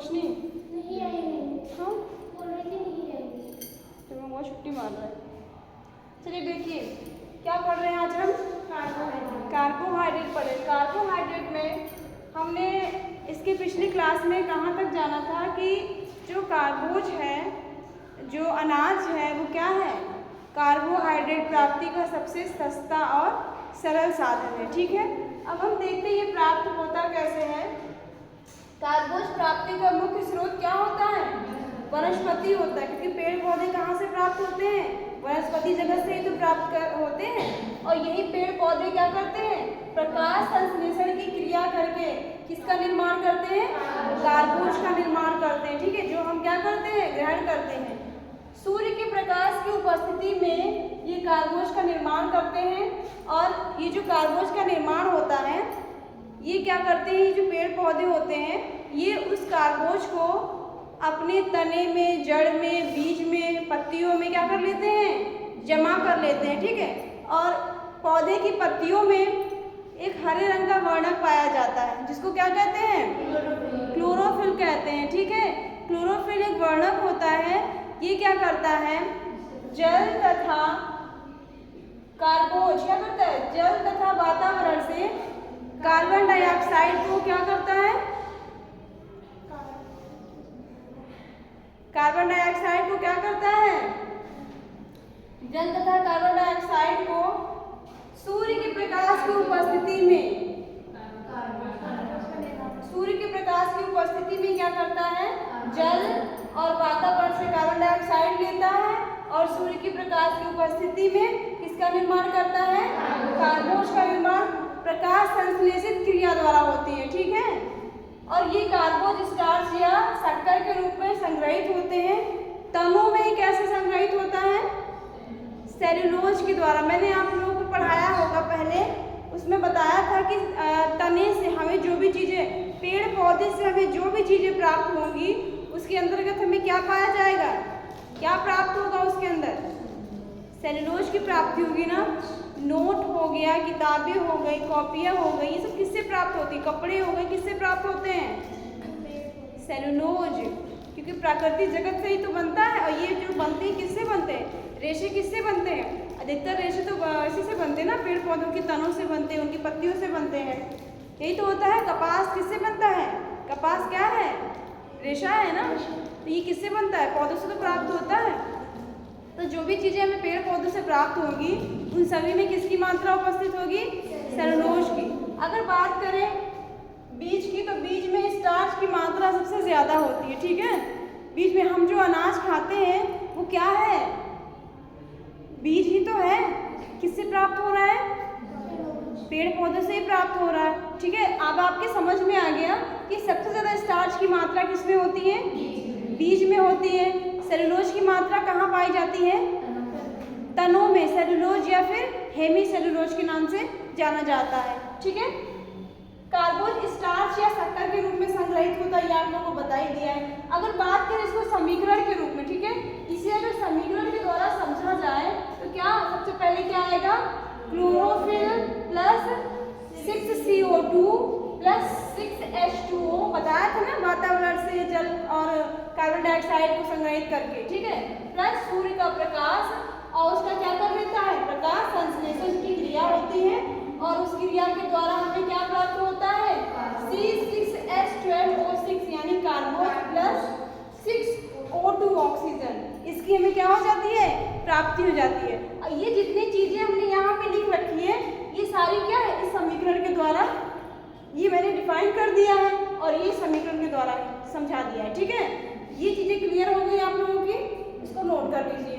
रोशनी नहीं आएंगे। क्यों? बोल रही थी नहीं आएंगे। तो मैं बहुत छुट्टी मार रहा है। चलिए देखिए क्या पढ़ रहे हैं आज हम? कार्बोहाइड्रेट पढ़े। कार्बोहाइड्रेट में हमने इसके पिछली क्लास में कहाँ तक जाना था कि जो कार्बोज है, जो अनाज है, वो क्या है? कार्बोहाइड्रेट प्राप्ति का सबसे सस्ता और सरल साधन है। ठीक है, अब हम देखते हैं ये प्राप्त होता कैसे है। कार्बोज प्राप्ति का मुख्य स्रोत क्या होता है? वनस्पति होता है, क्योंकि पेड़ पौधे कहाँ से प्राप्त होते हैं? वनस्पति जगत से ही तो प्राप्त होते हैं। और यही पेड़ पौधे क्या करते हैं? प्रकाश संश्लेषण की क्रिया करके किसका निर्माण करते हैं? कार्बोज का निर्माण करते हैं। ठीक है, जो हम क्या करते हैं? ग्रहण करते हैं। सूर्य के प्रकाश की उपस्थिति में ये कार्बोज का निर्माण करते हैं। और ये जो कार्बोज का निर्माण होता है, ये क्या करते हैं? ये जो पेड़ पौधे होते हैं, ये उस कार्बोज को अपने तने में, जड़ में, बीज में, पत्तियों में क्या कर लेते हैं? जमा कर लेते हैं। ठीक है, और पौधे की पत्तियों में एक हरे रंग का वर्णक पाया जाता है, जिसको क्या कहते हैं? क्लोरोफिल कहते हैं। ठीक है, क्लोरोफिल एक वर्णक होता है। ये क्या करता है? जल तथा कार्बोज क्या करता है? जल तथा वातावरण से कार्बन डाइऑक्साइड को क्या करता है? कार्बन डाइऑक्साइड को क्या करता है? जल तथा कार्बन डाइऑक्साइड को सूर्य के प्रकाश की उपस्थिति में, सूर्य के प्रकाश की उपस्थिति में क्या करता है? जल और वातावरण से कार्बन डाइऑक्साइड लेता है और सूर्य की प्रकाश की उपस्थिति में किसका निर्माण करता है? कार्बोज का निर्माण प्रकाश संश्लेषित क्रिया द्वारा होती है। ठीक है, और ये कार्बोज स्टार्च या शक्कर के रूप में संग्रहित होते हैं। तनों में कैसे संग्रहित होता है? सेल्यूलोज के द्वारा। मैंने आप लोगों को पढ़ाया होगा पहले, उसमें बताया था कि तने से हमें जो भी चीज़ें, पेड़ पौधे से हमें जो भी चीज़ें प्राप्त होंगी, उसके अंतर्गत हमें क्या पाया जाएगा? क्या प्राप्त होगा उसके अंदर? सेल्यूलोज की प्राप्ति होगी ना। नोट हो गया, किताबें हो गई, कॉपियाँ हो गई, ये सब किससे प्राप्त होती है? कपड़े हो गए, किससे प्राप्त होते हैं? सेल्यूलोज, क्योंकि प्राकृतिक जगत से ही तो बनता है। और ये जो बनते हैं किससे बनते हैं? रेशे किससे बनते हैं? अधिकतर रेशे तो इसी से बनते हैं ना, पेड़ पौधों के तनों से बनते हैं, उनकी पत्तियों से बनते हैं। यही तो होता है। कपास किससे बनता है? कपास क्या है? रेशा है ना। तो ये किससे बनता है? पौधों से तो प्राप्त होता है। तो जो भी चीज़ें हमें पेड़ पौधों से प्राप्त होगी, उन सभी में किसकी मात्रा उपस्थित होगी? सेल्यूलोज की। अगर बात करें बीज की, तो बीज में स्टार्च की मात्रा सबसे ज़्यादा होती है। ठीक है, बीज में हम जो अनाज खाते हैं वो क्या है? बीज ही तो है। किससे प्राप्त हो रहा है? पेड़ पौधों से ही प्राप्त हो रहा है। ठीक है, अब आपके समझ में आ गया कि सबसे ज़्यादा स्टार्च की मात्रा किसमें होती है? बीज में होती है। सेल्यूलोज की मात्रा कहाँ पाई जाती है? तनों में। सेल्यूलोज या फिर हेमी सेल्यूलोज के नाम से जाना जाता है। ठीक है, कार्बोज स्टार्च या शक्कर के रूप में संग्रहित होता है, ये आप लोगों को बता ही दिया है। अगर बात करें इसको समीकरण के रूप में, ठीक है, इसे अगर समीकरण के द्वारा समझा जाए तो क्या सबसे पहले क्या आएगा? Chlorophyll plus 6CO2 plus 6H2O, बताया था ना, वातावरण से जल और कार्बन डाइऑक्साइड को संग्रहित करके। ठीक है, प्लस सूर्य का प्रकाश, और उसका क्या कर देता है? प्रकाश संश्लेषण की क्रिया होती है, और उस क्रिया के द्वारा हमें क्या प्राप्त होता है? C6H12O6 यानी कार्बोज प्लस 6O2 ऑक्सीजन, इसकी हमें क्या हो जाती है? प्राप्ति हो जाती है। और ये जितनी चीजें हमने यहाँ पे लिख रखी है, ये सारी क्या है? इस समीकरण के द्वारा ये मैंने डिफाइन कर दिया है और ये समीकरण के द्वारा समझा दिया है। ठीक है, ये चीजें क्लियर हो गई आप लोगों की, इसको नोट कर लीजिए।